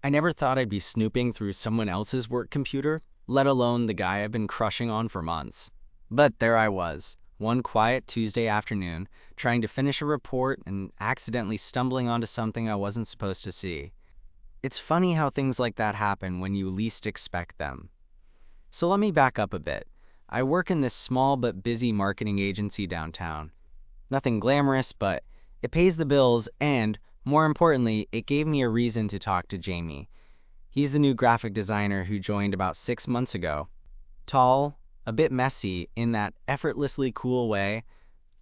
I never thought I'd be snooping through someone else's work computer, let alone the guy I've been crushing on for months. But there I was, one quiet Tuesday afternoon, trying to finish a report and accidentally stumbling onto something I wasn't supposed to see. It's funny how things like that happen when you least expect them. So let me back up a bit. I work in this small but busy marketing agency downtown. Nothing glamorous, but it pays the bills and, more importantly, it gave me a reason to talk to Jamie. He's the new graphic designer who joined about 6 months ago. Tall, a bit messy in that effortlessly cool way,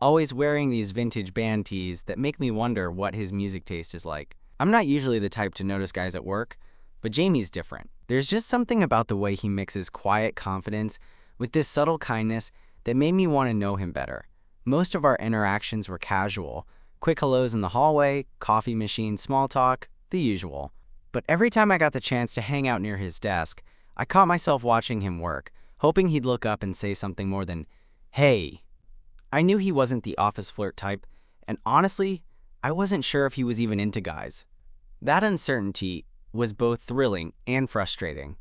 always wearing these vintage band tees that make me wonder what his music taste is like. I'm not usually the type to notice guys at work, but Jamie's different. There's just something about the way he mixes quiet confidence with this subtle kindness that made me want to know him better. Most of our interactions were casual, quick hellos in the hallway, coffee machine small talk, the usual. But every time I got the chance to hang out near his desk, I caught myself watching him work, hoping he'd look up and say something more than, "Hey." I knew he wasn't the office flirt type, and honestly, I wasn't sure if he was even into guys. That uncertainty was both thrilling and frustrating.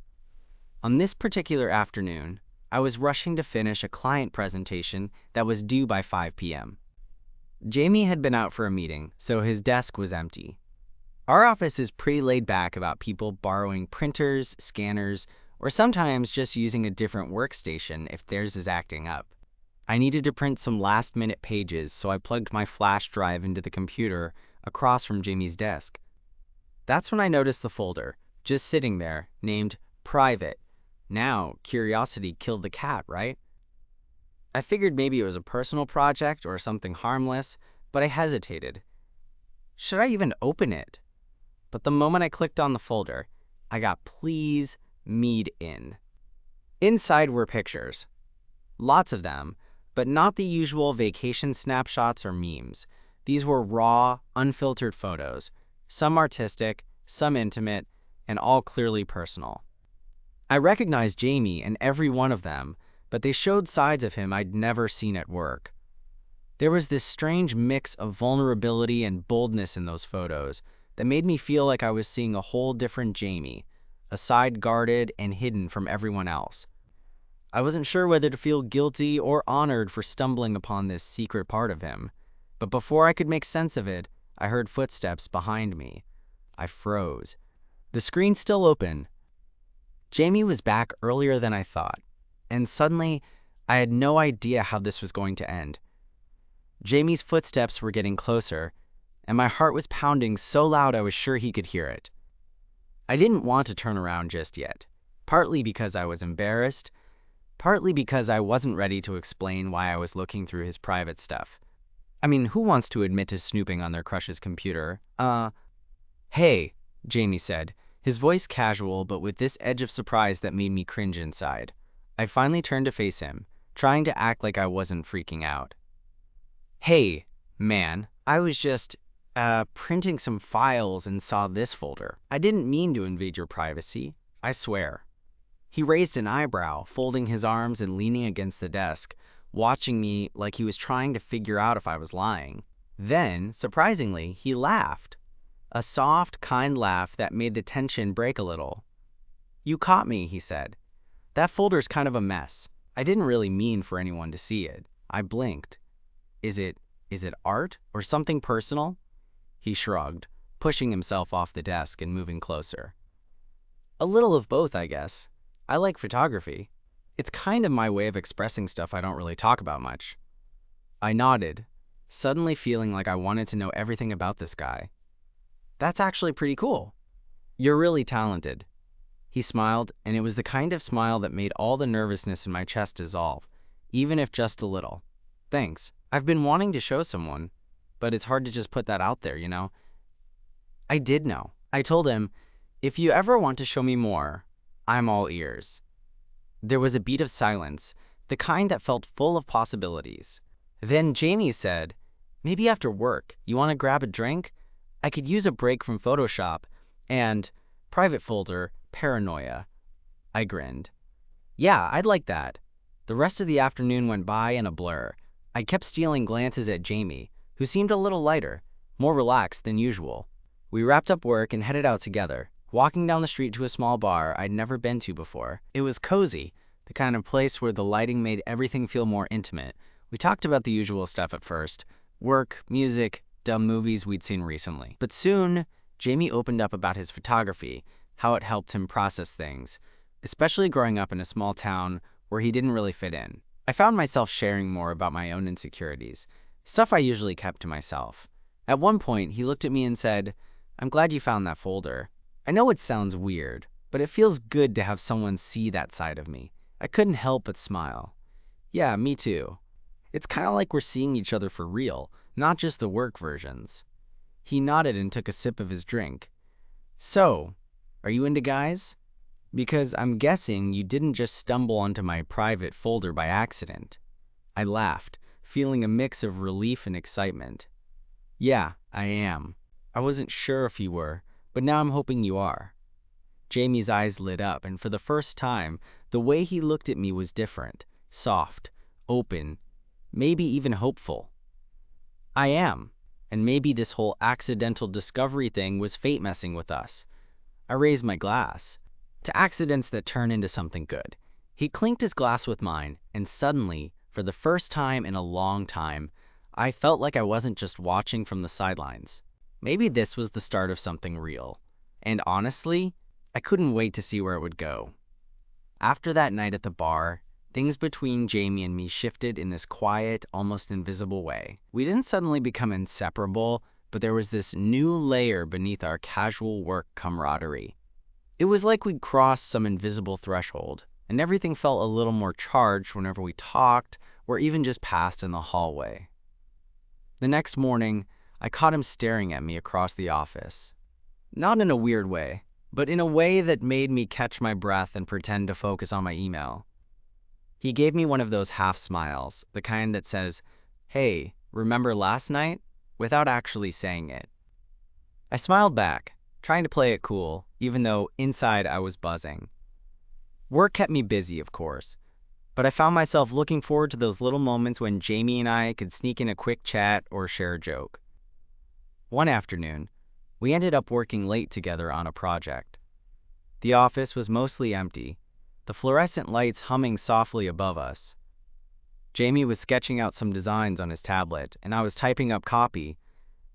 On this particular afternoon, I was rushing to finish a client presentation that was due by 5 p.m. Jamie had been out for a meeting, so his desk was empty. Our office is pretty laid back about people borrowing printers, scanners, or sometimes just using a different workstation if theirs is acting up. I needed to print some last-minute pages, so I plugged my flash drive into the computer across from Jamie's desk. That's when I noticed the folder, just sitting there, named Private. Now, curiosity killed the cat, right? I figured maybe it was a personal project or something harmless, but I hesitated. Should I even open it? But the moment I clicked on the folder, I got "Please Meet In." Inside were pictures. Lots of them, but not the usual vacation snapshots or memes. These were raw, unfiltered photos, some artistic, some intimate, and all clearly personal. I recognized Jamie in every one of them, but they showed sides of him I'd never seen at work. There was this strange mix of vulnerability and boldness in those photos that made me feel like I was seeing a whole different Jamie, a side guarded and hidden from everyone else. I wasn't sure whether to feel guilty or honored for stumbling upon this secret part of him, but before I could make sense of it, I heard footsteps behind me. I froze. The screen still open. Jamie was back earlier than I thought, and suddenly, I had no idea how this was going to end. Jamie's footsteps were getting closer, and my heart was pounding so loud I was sure he could hear it. I didn't want to turn around just yet, partly because I was embarrassed, partly because I wasn't ready to explain why I was looking through his private stuff. I mean, who wants to admit to snooping on their crush's computer? Hey, Jamie said, his voice casual but with this edge of surprise that made me cringe inside. I finally turned to face him, trying to act like I wasn't freaking out. "Hey, man, I was just, printing some files and saw this folder. I didn't mean to invade your privacy, I swear." He raised an eyebrow, folding his arms and leaning against the desk, watching me like he was trying to figure out if I was lying. Then, surprisingly, he laughed. A soft, kind laugh that made the tension break a little. "You caught me," he said. "That folder's kind of a mess. I didn't really mean for anyone to see it." I blinked. Is it art or something personal?" He shrugged, pushing himself off the desk and moving closer. "A little of both, I guess. I like photography. It's kind of my way of expressing stuff I don't really talk about much." I nodded, suddenly feeling like I wanted to know everything about this guy. "That's actually pretty cool. You're really talented." He smiled, and it was the kind of smile that made all the nervousness in my chest dissolve, even if just a little. "Thanks. I've been wanting to show someone, but it's hard to just put that out there, you know?" I did know. I told him, "If you ever want to show me more, I'm all ears." There was a beat of silence, the kind that felt full of possibilities. Then Jamie said, "Maybe after work, you want to grab a drink? I could use a break from Photoshop and private folder, paranoia." I grinned. "Yeah, I'd like that." The rest of the afternoon went by in a blur. I kept stealing glances at Jamie, who seemed a little lighter, more relaxed than usual. We wrapped up work and headed out together, walking down the street to a small bar I'd never been to before. It was cozy, the kind of place where the lighting made everything feel more intimate. We talked about the usual stuff at first: work, music, dumb movies we'd seen recently. But soon, Jamie opened up about his photography, how it helped him process things, especially growing up in a small town where he didn't really fit in. I found myself sharing more about my own insecurities, stuff I usually kept to myself. At one point, he looked at me and said, "I'm glad you found that folder. I know it sounds weird, but it feels good to have someone see that side of me." I couldn't help but smile. Yeah, me too. It's kind of like we're seeing each other for real, not just the work versions. He nodded and took a sip of his drink. "So, are you into guys? Because I'm guessing you didn't just stumble onto my private folder by accident." I laughed, feeling a mix of relief and excitement. "Yeah, I am. I wasn't sure if you were, but now I'm hoping you are." Jamie's eyes lit up, and for the first time, the way he looked at me was different, soft, open, maybe even hopeful. "I am, and maybe this whole accidental discovery thing was fate messing with us." I raised my glass. To accidents that turn into something good. He clinked his glass with mine, and suddenly, for the first time in a long time, I felt like I wasn't just watching from the sidelines. Maybe this was the start of something real. And honestly, I couldn't wait to see where it would go. After that night at the bar, things between Jamie and me shifted in this quiet, almost invisible way. We didn't suddenly become inseparable, but there was this new layer beneath our casual work camaraderie. It was like we'd crossed some invisible threshold, and everything felt a little more charged whenever we talked or even just passed in the hallway. The next morning, I caught him staring at me across the office. Not in a weird way, but in a way that made me catch my breath and pretend to focus on my email. He gave me one of those half smiles, the kind that says, "Hey, remember last night?" without actually saying it. I smiled back, trying to play it cool, even though inside I was buzzing. Work kept me busy, of course, but I found myself looking forward to those little moments when Jamie and I could sneak in a quick chat or share a joke. One afternoon, we ended up working late together on a project. The office was mostly empty, the fluorescent lights humming softly above us. Jamie was sketching out some designs on his tablet, and I was typing up copy,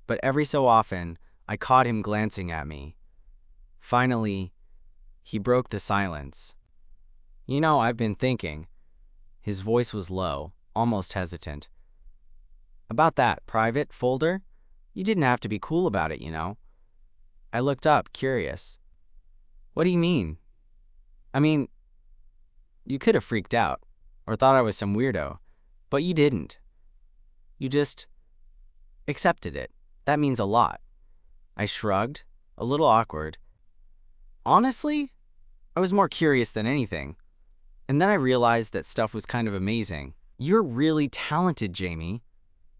but every so often, I caught him glancing at me. Finally, he broke the silence. "You know, I've been thinking." His voice was low, almost hesitant. "About that private folder? You didn't have to be cool about it, you know." I looked up, curious. "What do you mean?" "I mean, you could have freaked out, or thought I was some weirdo, but you didn't. You just accepted it. That means a lot." I shrugged, a little awkward. "Honestly, I was more curious than anything. And then I realized that stuff was kind of amazing." "You're really talented, Jamie."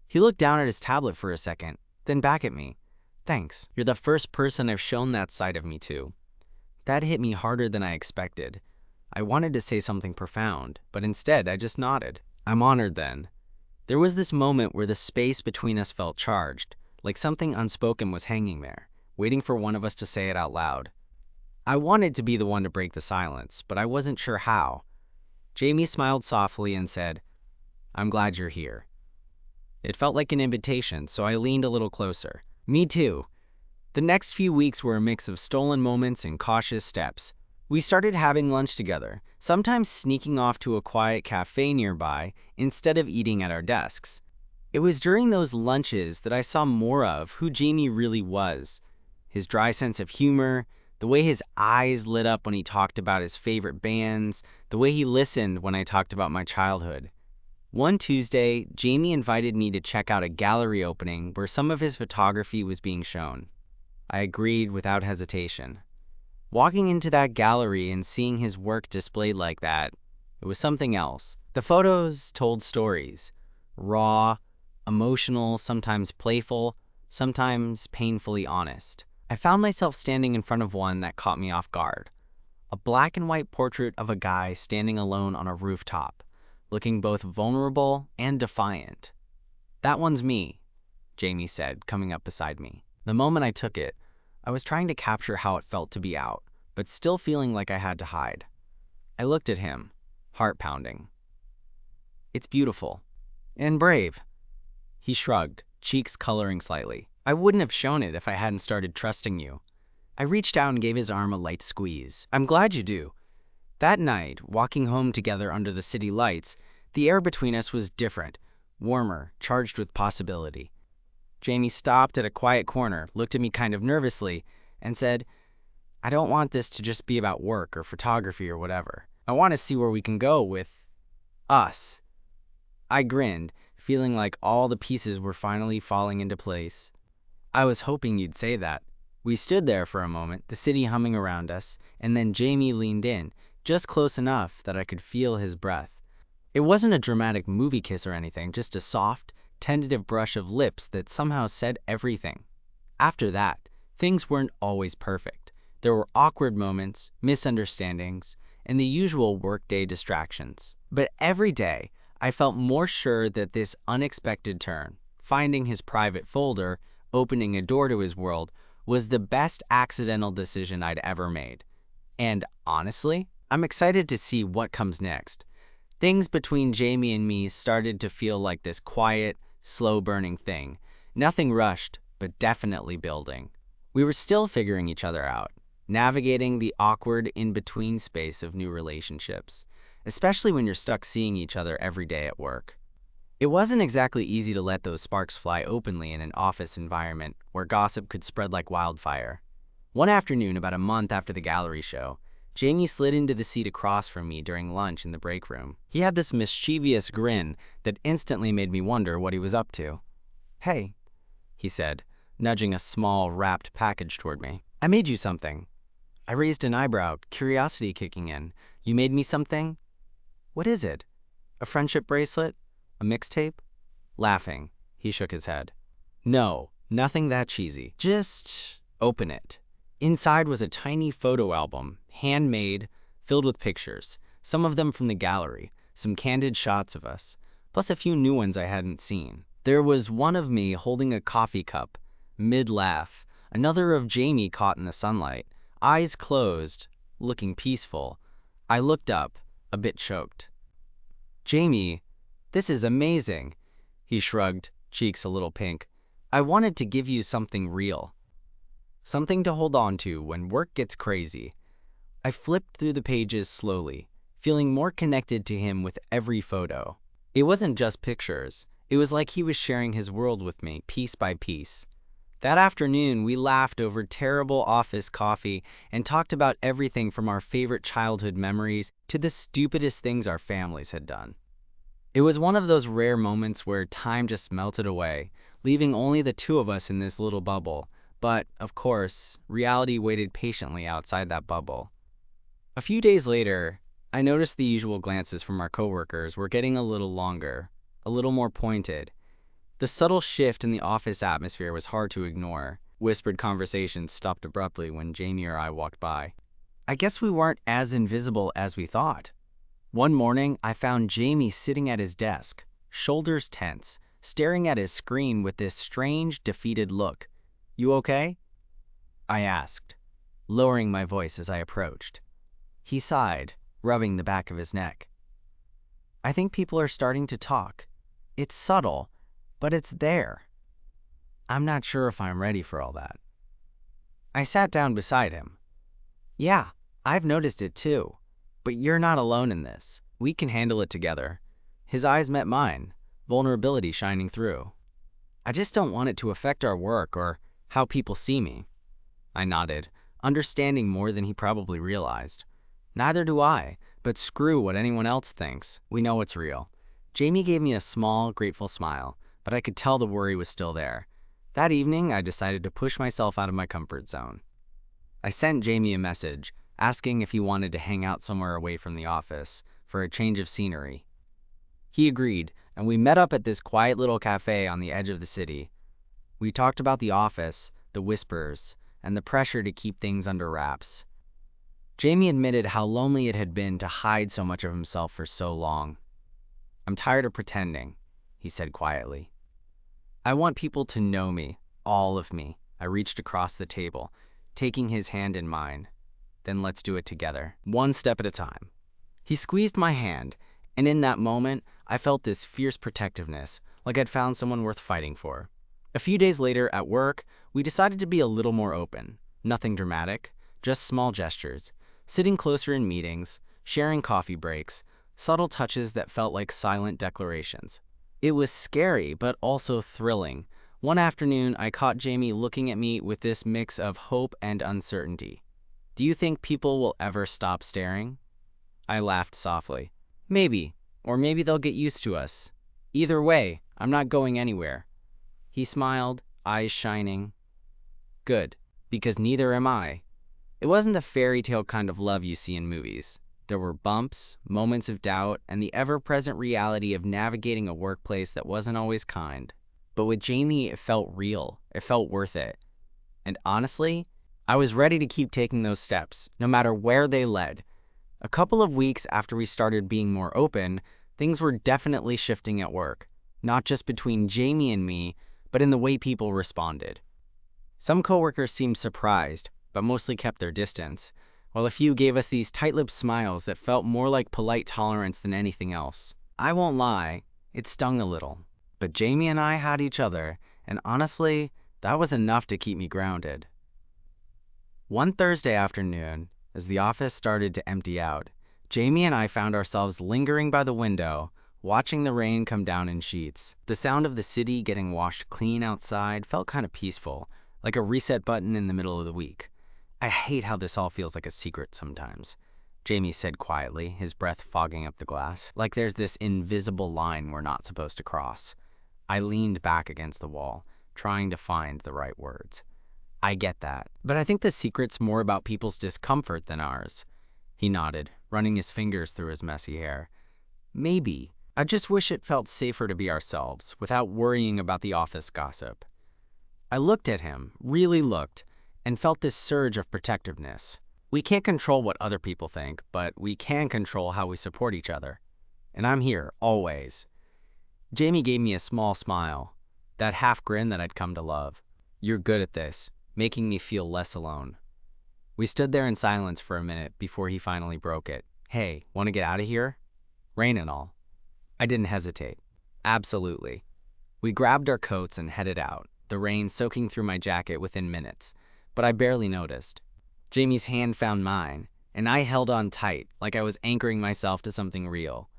He looked down at his tablet for a second, then back at me. "Thanks. You're the first person I've shown that side of me to." That hit me harder than I expected. I wanted to say something profound, but instead I just nodded. "I'm honored then." There was this moment where the space between us felt charged, like something unspoken was hanging there, waiting for one of us to say it out loud. I wanted to be the one to break the silence, but I wasn't sure how. Jamie smiled softly and said, "I'm glad you're here." It felt like an invitation, so I leaned a little closer. "Me too." The next few weeks were a mix of stolen moments and cautious steps. We started having lunch together, sometimes sneaking off to a quiet cafe nearby instead of eating at our desks. It was during those lunches that I saw more of who Jamie really was. His dry sense of humor, the way his eyes lit up when he talked about his favorite bands, the way he listened when I talked about my childhood. One Tuesday, Jamie invited me to check out a gallery opening where some of his photography was being shown. I agreed without hesitation. Walking into that gallery and seeing his work displayed like that, it was something else. The photos told stories. Raw, emotional, sometimes playful, sometimes painfully honest. I found myself standing in front of one that caught me off guard. A black and white portrait of a guy standing alone on a rooftop, looking both vulnerable and defiant. "That one's me," Jamie said, coming up beside me. The moment I took it, I was trying to capture how it felt to be out, but still feeling like I had to hide. I looked at him, heart pounding. "It's beautiful. And brave." He shrugged, cheeks coloring slightly. "I wouldn't have shown it if I hadn't started trusting you." I reached out and gave his arm a light squeeze. "I'm glad you do." That night, walking home together under the city lights, the air between us was different, warmer, charged with possibility. Jamie stopped at a quiet corner, looked at me kind of nervously, and said, "I don't want this to just be about work or photography or whatever. I want to see where we can go with us." I grinned, feeling like all the pieces were finally falling into place. "I was hoping you'd say that." We stood there for a moment, the city humming around us, and then Jamie leaned in, just close enough that I could feel his breath. It wasn't a dramatic movie kiss or anything, just a soft, tentative brush of lips that somehow said everything. After that, things weren't always perfect. There were awkward moments, misunderstandings, and the usual workday distractions. But every day, I felt more sure that this unexpected turn, finding his private folder, opening a door to his world, was the best accidental decision I'd ever made. And honestly, I'm excited to see what comes next. Things between Jamie and me started to feel like this quiet, slow-burning thing. Nothing rushed, but definitely building. We were still figuring each other out, navigating the awkward in-between space of new relationships, especially when you're stuck seeing each other every day at work. It wasn't exactly easy to let those sparks fly openly in an office environment where gossip could spread like wildfire. One afternoon, about a month after the gallery show, Jamie slid into the seat across from me during lunch in the break room. He had this mischievous grin that instantly made me wonder what he was up to. "Hey," he said, nudging a small, wrapped package toward me. "I made you something." I raised an eyebrow, curiosity kicking in. "You made me something? What is it? A friendship bracelet? A mixtape?" Laughing, he shook his head. "No, nothing that cheesy. Just open it." Inside was a tiny photo album, handmade, filled with pictures, some of them from the gallery, some candid shots of us, plus a few new ones I hadn't seen. There was one of me holding a coffee cup, mid-laugh, another of Jamie caught in the sunlight, eyes closed, looking peaceful. I looked up, a bit choked. "Jamie, this is amazing." He shrugged, cheeks a little pink. "I wanted to give you something real. Something to hold on to when work gets crazy." I flipped through the pages slowly, feeling more connected to him with every photo. It wasn't just pictures. It was like he was sharing his world with me, piece by piece. That afternoon, we laughed over terrible office coffee and talked about everything from our favorite childhood memories to the stupidest things our families had done. It was one of those rare moments where time just melted away, leaving only the two of us in this little bubble. But, of course, reality waited patiently outside that bubble. A few days later, I noticed the usual glances from our coworkers were getting a little longer, a little more pointed. The subtle shift in the office atmosphere was hard to ignore. Whispered conversations stopped abruptly when Jamie or I walked by. I guess we weren't as invisible as we thought. One morning, I found Jamie sitting at his desk, shoulders tense, staring at his screen with this strange, defeated look. "You okay?" I asked, lowering my voice as I approached. He sighed, rubbing the back of his neck. "I think people are starting to talk. It's subtle, but it's there. I'm not sure if I'm ready for all that." I sat down beside him. "Yeah, I've noticed it too. But you're not alone in this. We can handle it together." His eyes met mine, vulnerability shining through. "I just don't want it to affect our work or how people see me." I nodded, understanding more than he probably realized. "Neither do I, but screw what anyone else thinks. We know it's real." Jamie gave me a small, grateful smile, but I could tell the worry was still there. That evening, I decided to push myself out of my comfort zone. I sent Jamie a message, asking if he wanted to hang out somewhere away from the office for a change of scenery. He agreed, and we met up at this quiet little cafe on the edge of the city. We talked about the office, the whispers, and the pressure to keep things under wraps. Jamie admitted how lonely it had been to hide so much of himself for so long. "I'm tired of pretending," he said quietly. "I want people to know me, all of me." I reached across the table, taking his hand in mine. Then let's do it together, one step at a time. He squeezed my hand, and in that moment, I felt this fierce protectiveness, like I'd found someone worth fighting for. A few days later, at work, we decided to be a little more open. Nothing dramatic, just small gestures, sitting closer in meetings, sharing coffee breaks, subtle touches that felt like silent declarations. It was scary, but also thrilling. One afternoon, I caught Jamie looking at me with this mix of hope and uncertainty. "Do you think people will ever stop staring?" I laughed softly. "Maybe, or maybe they'll get used to us. Either way, I'm not going anywhere." He smiled, eyes shining. "Good, because neither am I." It wasn't a fairy tale kind of love you see in movies. There were bumps, moments of doubt, and the ever-present reality of navigating a workplace that wasn't always kind. But with Jamie, it felt real. It felt worth it. And honestly, I was ready to keep taking those steps, no matter where they led. A couple of weeks after we started being more open, things were definitely shifting at work, not just between Jamie and me, but in the way people responded. Some coworkers seemed surprised, but mostly kept their distance, while a few gave us these tight-lipped smiles that felt more like polite tolerance than anything else. I won't lie, it stung a little. But Jamie and I had each other, and honestly, that was enough to keep me grounded. One Thursday afternoon, as the office started to empty out, Jamie and I found ourselves lingering by the window, watching the rain come down in sheets. The sound of the city getting washed clean outside felt kind of peaceful, like a reset button in the middle of the week. "I hate how this all feels like a secret sometimes," Jamie said quietly, his breath fogging up the glass, like there's this invisible line we're not supposed to cross. I leaned back against the wall, trying to find the right words. "I get that, but I think the secret's more about people's discomfort than ours." He nodded, running his fingers through his messy hair. "Maybe. I just wish it felt safer to be ourselves, without worrying about the office gossip." I looked at him, really looked, and felt this surge of protectiveness. We can't control what other people think, but we can control how we support each other. And I'm here, always. Jamie gave me a small smile, that half grin that I'd come to love. "You're good at this, making me feel less alone." We stood there in silence for a minute before he finally broke it. "Hey, want to get out of here? Rain and all." I didn't hesitate. "Absolutely." We grabbed our coats and headed out, the rain soaking through my jacket within minutes, but I barely noticed. Jamie's hand found mine, and I held on tight, like I was anchoring myself to something real.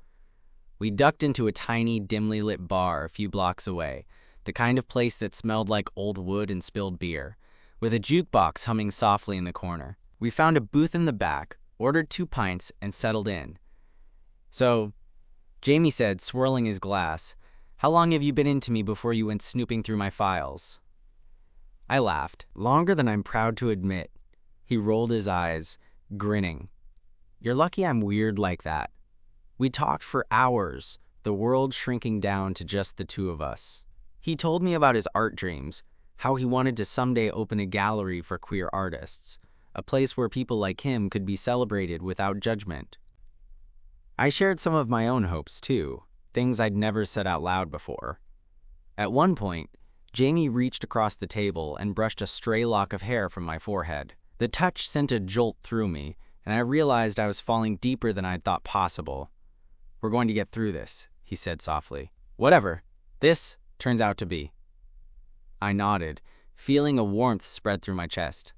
We ducked into a tiny, dimly lit bar a few blocks away, the kind of place that smelled like old wood and spilled beer, with a jukebox humming softly in the corner. We found a booth in the back, ordered 2 pints, and settled in. "So," Jamie said, swirling his glass, "how long have you been into me before you went snooping through my files?" I laughed, longer than I'm proud to admit. He rolled his eyes, grinning. "You're lucky I'm weird like that." We talked for hours, the world shrinking down to just the two of us. He told me about his art dreams, how he wanted to someday open a gallery for queer artists, a place where people like him could be celebrated without judgment. I shared some of my own hopes too, things I'd never said out loud before. At one point, Jamie reached across the table and brushed a stray lock of hair from my forehead. The touch sent a jolt through me, and I realized I was falling deeper than I'd thought possible. "We're going to get through this," he said softly. "Whatever this turns out to be." I nodded, feeling a warmth spread through my chest.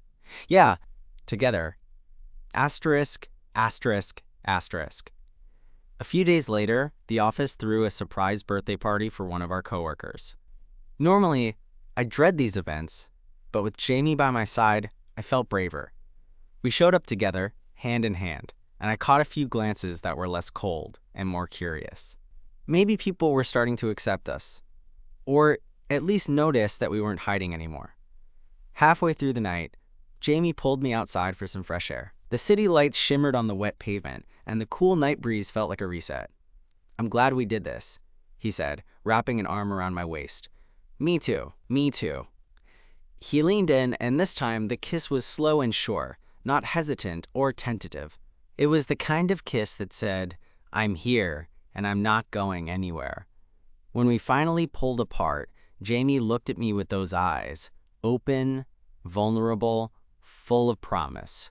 "Yeah, together. Asterisk, asterisk, asterisk." A few days later, the office threw a surprise birthday party for one of our coworkers. Normally, I dread these events, but with Jamie by my side, I felt braver. We showed up together, hand in hand, and I caught a few glances that were less cold and more curious. Maybe people were starting to accept us, or at least notice that we weren't hiding anymore. Halfway through the night, Jamie pulled me outside for some fresh air. The city lights shimmered on the wet pavement, and the cool night breeze felt like a reset. "I'm glad we did this," he said, wrapping an arm around my waist. Me too. He leaned in, and this time the kiss was slow and sure, not hesitant or tentative. It was the kind of kiss that said, "I'm here, and I'm not going anywhere." When we finally pulled apart, Jamie looked at me with those eyes, open, vulnerable, full of promise.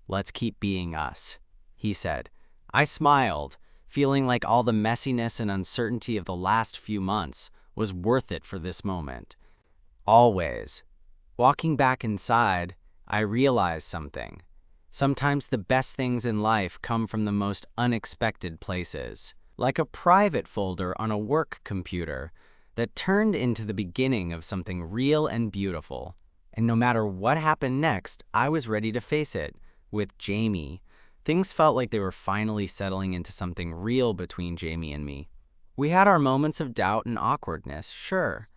"Let's keep being us," he said. I smiled, feeling like all the messiness and uncertainty of the last few months was worth it for this moment. Always. Walking back inside, I realized something. Sometimes the best things in life come from the most unexpected places, like a private folder on a work computer that turned into the beginning of something real and beautiful. And no matter what happened next, I was ready to face it. With Jamie, things felt like they were finally settling into something real between Jamie and me. We had our moments of doubt and awkwardness, sure,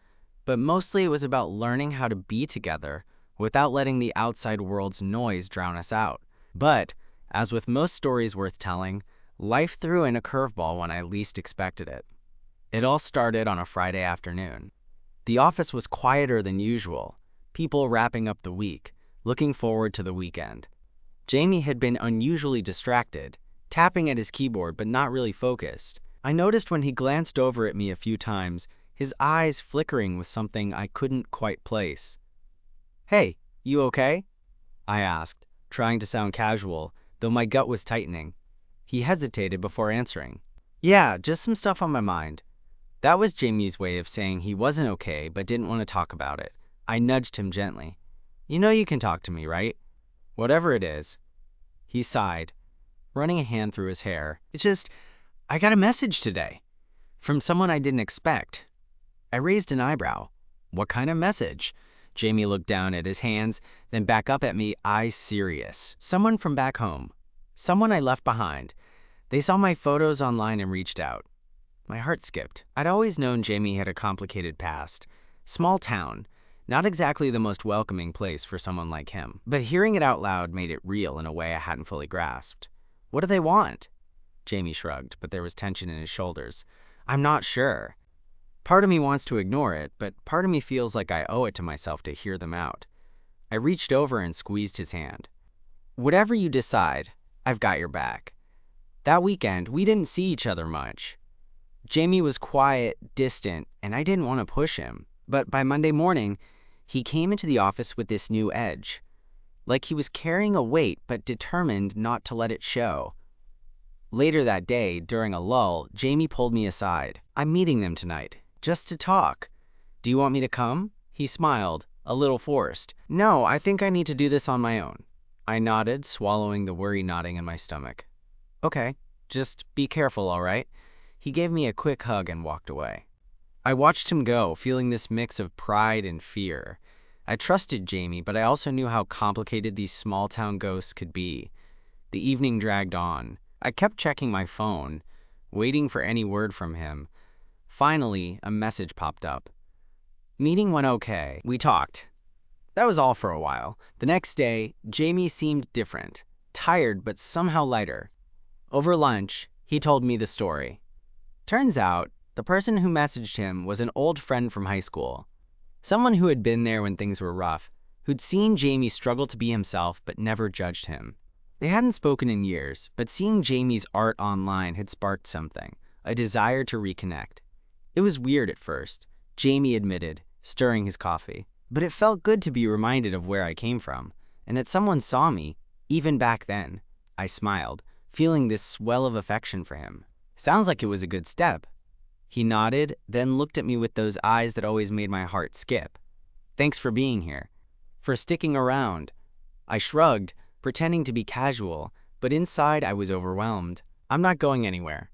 but mostly it was about learning how to be together without letting the outside world's noise drown us out. But, as with most stories worth telling, life threw in a curveball when I least expected it. It all started on a Friday afternoon. The office was quieter than usual, people wrapping up the week, looking forward to the weekend. Jamie had been unusually distracted, tapping at his keyboard but not really focused. I noticed when he glanced over at me a few times, his eyes flickering with something I couldn't quite place. "Hey, you okay?" I asked, trying to sound casual, though my gut was tightening. He hesitated before answering. "Yeah, just some stuff on my mind." That was Jamie's way of saying he wasn't okay but didn't want to talk about it. I nudged him gently. "You know you can talk to me, right? Whatever it is." He sighed, running a hand through his hair. "It's just, I got a message today. From someone I didn't expect." I raised an eyebrow. "What kind of message?" Jamie looked down at his hands, then back up at me, eyes serious. "Someone from back home. Someone I left behind. They saw my photos online and reached out." My heart skipped. I'd always known Jamie had a complicated past. Small town, not exactly the most welcoming place for someone like him. But hearing it out loud made it real in a way I hadn't fully grasped. "What do they want?" Jamie shrugged, but there was tension in his shoulders. "I'm not sure. Part of me wants to ignore it, but part of me feels like I owe it to myself to hear them out." I reached over and squeezed his hand. "Whatever you decide, I've got your back." That weekend, we didn't see each other much. Jamie was quiet, distant, and I didn't want to push him. But by Monday morning, he came into the office with this new edge. Like he was carrying a weight but determined not to let it show. Later that day, during a lull, Jamie pulled me aside. "I'm meeting them tonight, just to talk. Do you want me to come?" He smiled, a little forced. "No, I think I need to do this on my own." I nodded, swallowing the worry knotting in my stomach. "Okay, just be careful, all right?" He gave me a quick hug and walked away. I watched him go, feeling this mix of pride and fear. I trusted Jamie, but I also knew how complicated these small-town ghosts could be. The evening dragged on. I kept checking my phone, waiting for any word from him. Finally, a message popped up. "Meeting went okay. We talked." That was all for a while. The next day, Jamie seemed different, tired but somehow lighter. Over lunch, he told me the story. Turns out, the person who messaged him was an old friend from high school. Someone who had been there when things were rough, who'd seen Jamie struggle to be himself but never judged him. They hadn't spoken in years, but seeing Jamie's art online had sparked something, a desire to reconnect. It was weird at first, Jamie admitted, stirring his coffee. But it felt good to be reminded of where I came from, and that someone saw me, even back then. I smiled, feeling this swell of affection for him. "Sounds like it was a good step." He nodded, then looked at me with those eyes that always made my heart skip. "Thanks for being here. For sticking around." I shrugged, pretending to be casual, but inside I was overwhelmed. "I'm not going anywhere."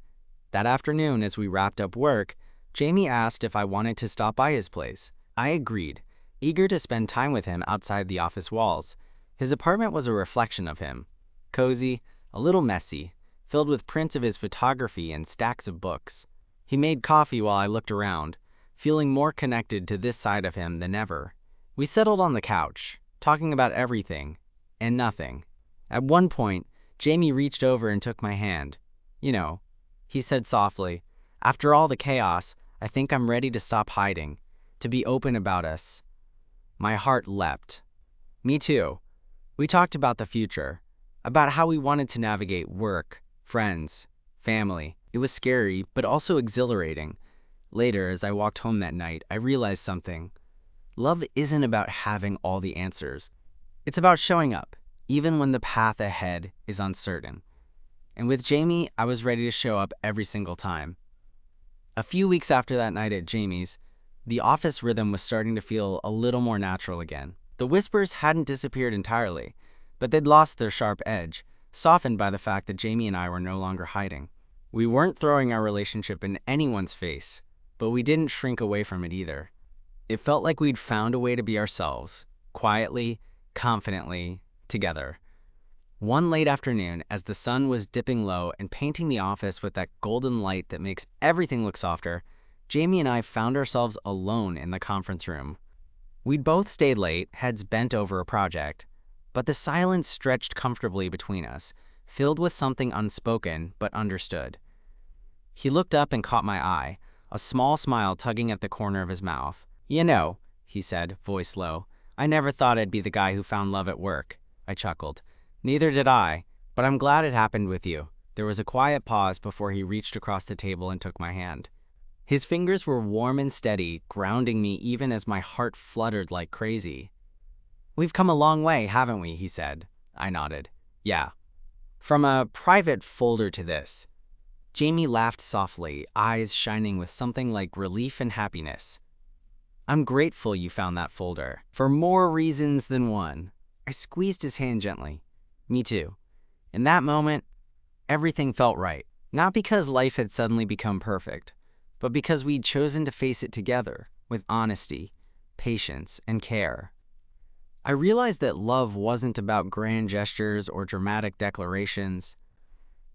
That afternoon, as we wrapped up work, Jamie asked if I wanted to stop by his place. I agreed, eager to spend time with him outside the office walls. His apartment was a reflection of him. Cozy, a little messy, filled with prints of his photography and stacks of books. He made coffee while I looked around, feeling more connected to this side of him than ever. We settled on the couch, talking about everything and nothing. At one point, Jamie reached over and took my hand. "You know," he said softly, "after all the chaos, I think I'm ready to stop hiding, to be open about us." My heart leapt. Me too. We talked about the future, about how we wanted to navigate work, friends, family. It was scary, but also exhilarating. Later, as I walked home that night, I realized something. Love isn't about having all the answers. It's about showing up, even when the path ahead is uncertain. And with Jamie, I was ready to show up every single time. A few weeks after that night at Jamie's, the office rhythm was starting to feel a little more natural again. The whispers hadn't disappeared entirely, but they'd lost their sharp edge, softened by the fact that Jamie and I were no longer hiding. We weren't throwing our relationship in anyone's face, but we didn't shrink away from it either. It felt like we'd found a way to be ourselves, quietly, confidently, together. One late afternoon, as the sun was dipping low and painting the office with that golden light that makes everything look softer, Jamie and I found ourselves alone in the conference room. We'd both stayed late, heads bent over a project, but the silence stretched comfortably between us, filled with something unspoken but understood. He looked up and caught my eye, a small smile tugging at the corner of his mouth. "You know," he said, voice low, "I never thought I'd be the guy who found love at work." I chuckled. "Neither did I, but I'm glad it happened with you." There was a quiet pause before he reached across the table and took my hand. His fingers were warm and steady, grounding me even as my heart fluttered like crazy. "We've come a long way, haven't we?" he said. I nodded. "Yeah. From a private folder to this." Jamie laughed softly, eyes shining with something like relief and happiness. "I'm grateful you found that folder, for more reasons than one." I squeezed his hand gently. "Me too." In that moment, everything felt right. Not because life had suddenly become perfect, but because we'd chosen to face it together, with honesty, patience, and care. I realized that love wasn't about grand gestures or dramatic declarations.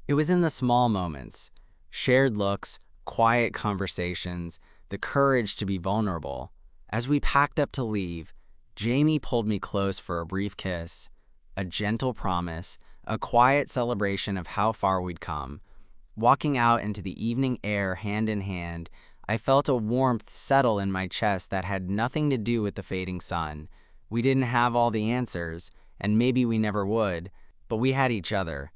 It was in the small moments, shared looks, quiet conversations, the courage to be vulnerable. As we packed up to leave, Jamie pulled me close for a brief kiss, a gentle promise, a quiet celebration of how far we'd come. Walking out into the evening air hand in hand, I felt a warmth settle in my chest that had nothing to do with the fading sun. We didn't have all the answers, and maybe we never would, but we had each other.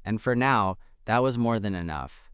And for now, that was more than enough.